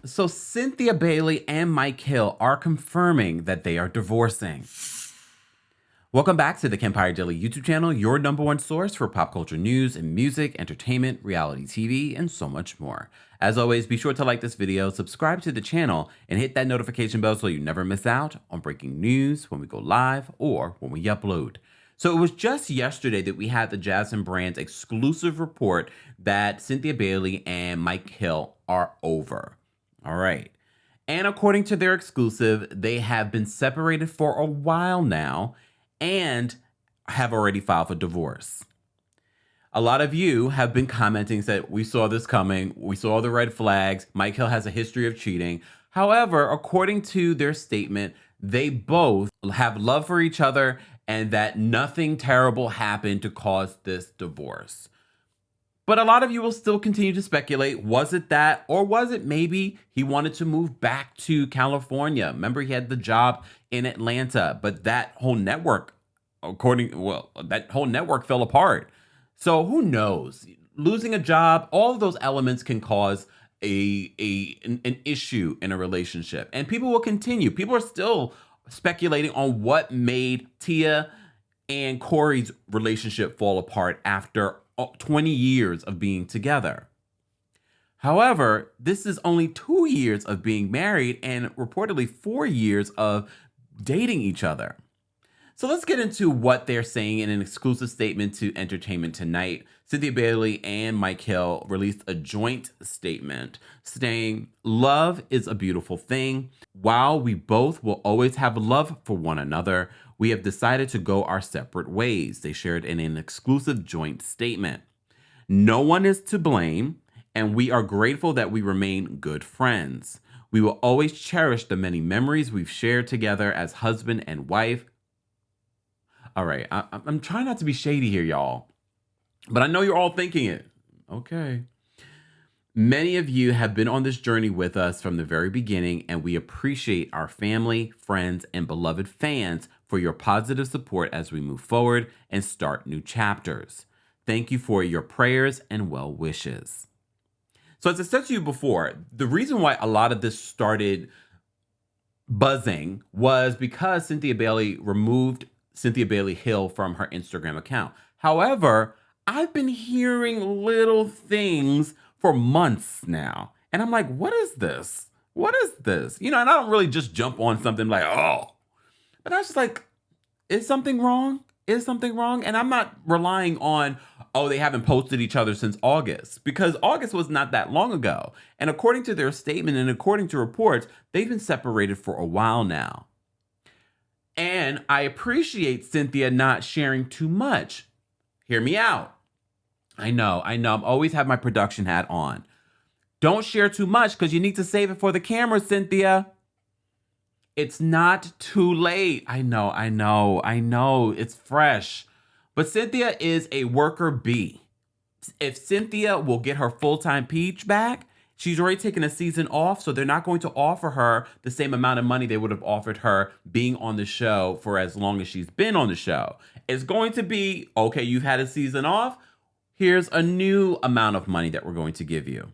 So Cynthia Bailey and Mike Hill are confirming that they are divorcing. Welcome back to the Kempire Daily YouTube channel, your number one source for pop culture news and music, entertainment, reality TV, and so much more. As always, be sure to like this video, subscribe to the channel, and hit that notification bell so you never miss out on breaking news when we go live or when we upload. So it was just yesterday that we had the Jasmine Brand's exclusive report that Cynthia Bailey and Mike Hill are over. All right. And according to their exclusive, they have been separated for a while now and have already filed for divorce. A lot of you have been commenting, said, we saw this coming. We saw the red flags. Mike Hill has a history of cheating. However, according to their statement, they both have love for each other and that nothing terrible happened to cause this divorce. But a lot of you will still continue to speculate, was it that, or was it maybe he wanted to move back to California? Remember, he had the job in Atlanta, but that whole network, that whole network fell apart. So who knows? Losing a job, all of those elements can cause an issue in a relationship. And people will continue. People are still speculating on what made Tia and Corey's relationship fall apart after 20 years of being together. However, this is only 2 years of being married and reportedly 4 years of dating each other. So let's get into what they're saying in an exclusive statement to Entertainment Tonight. Cynthia Bailey and Mike Hill released a joint statement saying, "Love is a beautiful thing. While we both will always have love for one another, we have decided to go our separate ways," they shared in an exclusive joint statement. "No one is to blame, and we are grateful that we remain good friends. We will always cherish the many memories we've shared together as husband and wife." All right, I'm trying not to be shady here, y'all, but I know you're all thinking it. Okay. "Many of you have been on this journey with us from the very beginning, and we appreciate our family, friends, and beloved fans for your positive support as we move forward and start new chapters. Thank you for your prayers and well wishes." So as I said to you before, the reason why a lot of this started buzzing was because Cynthia Bailey removed Cynthia Bailey Hill from her Instagram account. However, I've been hearing little things for months now. And I'm like, what is this? What is this? And I don't really just jump on something like, oh. But I was just like, is something wrong? Is something wrong? And I'm not relying on, oh, they haven't posted each other since August, because August was not that long ago. And according to their statement and according to reports, they've been separated for a while now. And I appreciate Cynthia not sharing too much. Hear me out. I know. I'm always have my production hat on. Don't share too much because you need to save it for the camera, Cynthia. It's not too late. I know. It's fresh. But Cynthia is a worker bee. If Cynthia will get her full-time peach back, she's already taken a season off, so they're not going to offer her the same amount of money they would have offered her being on the show for as long as she's been on the show. It's going to be, okay, you've had a season off. Here's a new amount of money that we're going to give you.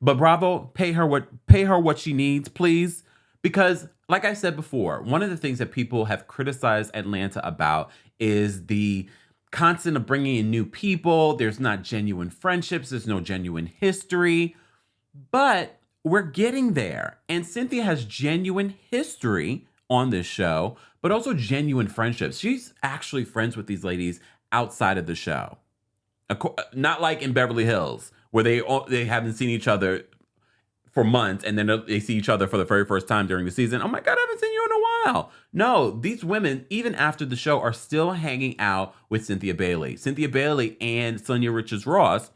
But Bravo, pay her what she needs, please. Because like I said before, one of the things that people have criticized Atlanta about is the constant of bringing in new people. There's not genuine friendships. There's no genuine history. But we're getting there. And Cynthia has genuine history on this show, but also genuine friendships. She's actually friends with these ladies outside of the show. Not like in Beverly Hills, where they haven't seen each other for months, and then they see each other for the very first time during the season. Oh my God, I haven't seen you in a while. No, these women, even after the show, are still hanging out with Cynthia Bailey. Cynthia Bailey and Sonia Richards-Ross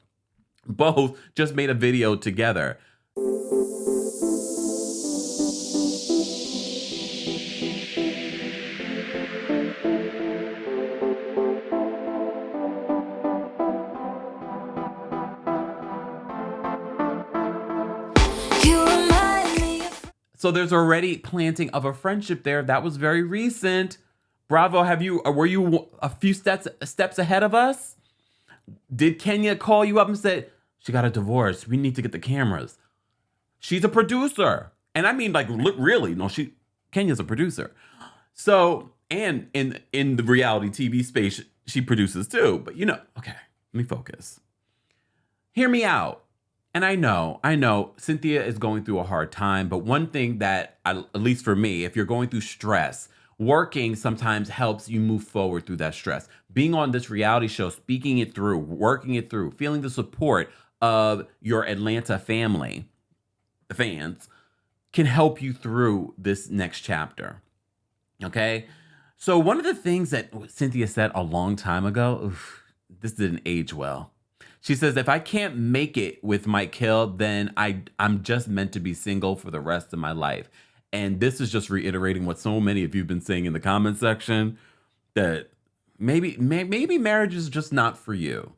both just made a video together. So there's already planting of a friendship there. That was very recent. Bravo, were you a few steps ahead of us? Did Kenya call you up and said, she got a divorce, we need to get the cameras? She's a producer. And I mean, like, really, no, Kenya's a producer. So, and in the reality TV space, she produces too. But okay, let me focus. Hear me out. And I know Cynthia is going through a hard time, but one thing that, at least for me, if you're going through stress, working sometimes helps you move forward through that stress. Being on this reality show, speaking it through, working it through, feeling the support of your Atlanta family, the fans, can help you through this next chapter. Okay? So one of the things that Cynthia said a long time ago, this didn't age well. She says, if I can't make it with Mike Hill, then I'm just meant to be single for the rest of my life. And this is just reiterating what so many of you have been saying in the comment section, that maybe marriage is just not for you.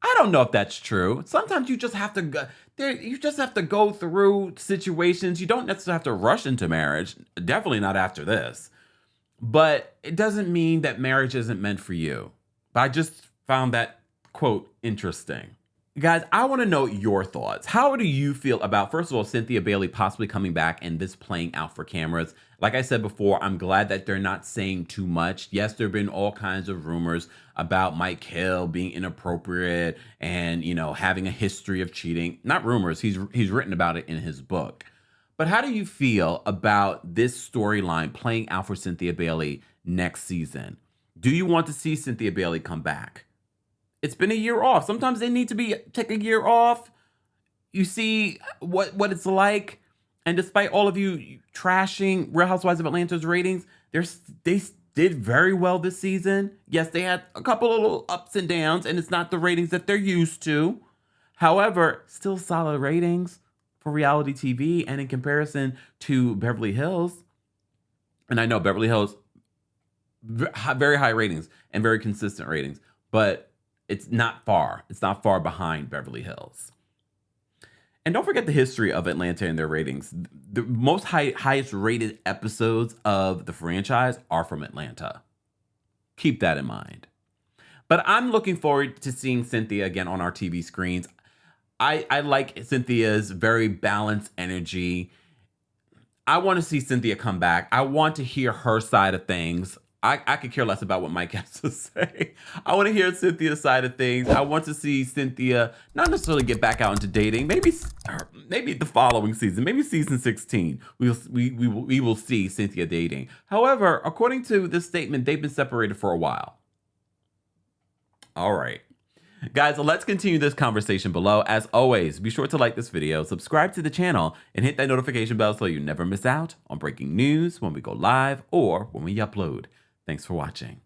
I don't know if that's true. Sometimes you just have to go through situations. You don't necessarily have to rush into marriage. Definitely not after this. But it doesn't mean that marriage isn't meant for you. But I just found that quote interesting. Guys, I want to know your thoughts. How do you feel about, first of all, Cynthia Bailey possibly coming back and this playing out for cameras? Like I said before, I'm glad that they're not saying too much. Yes, there have been all kinds of rumors about Mike Hill being inappropriate and, having a history of cheating. Not rumors, he's written about it in his book. But how do you feel about this storyline playing out for Cynthia Bailey next season? Do you want to see Cynthia Bailey come back? It's been a year off. Sometimes they need to take a year off. You see what it's like. And despite all of you trashing Real Housewives of Atlanta's ratings, they did very well this season. Yes, they had a couple of little ups and downs, and it's not the ratings that they're used to. However, still solid ratings for reality TV and in comparison to Beverly Hills. And I know Beverly Hills, very high ratings and very consistent ratings, but it's not far. It's not far behind Beverly Hills. And don't forget the history of Atlanta and their ratings. The most highest rated episodes of the franchise are from Atlanta. Keep that in mind. But I'm looking forward to seeing Cynthia again on our TV screens. I like Cynthia's very balanced energy. I want to see Cynthia come back. I want to hear her side of things. I could care less about what Mike has to say. I want to hear Cynthia's side of things. I want to see Cynthia not necessarily get back out into dating. Maybe the following season, maybe season 16, we will see Cynthia dating. However, according to this statement, they've been separated for a while. All right. Guys, let's continue this conversation below. As always, be sure to like this video, subscribe to the channel, and hit that notification bell so you never miss out on breaking news when we go live or when we upload. Thanks for watching.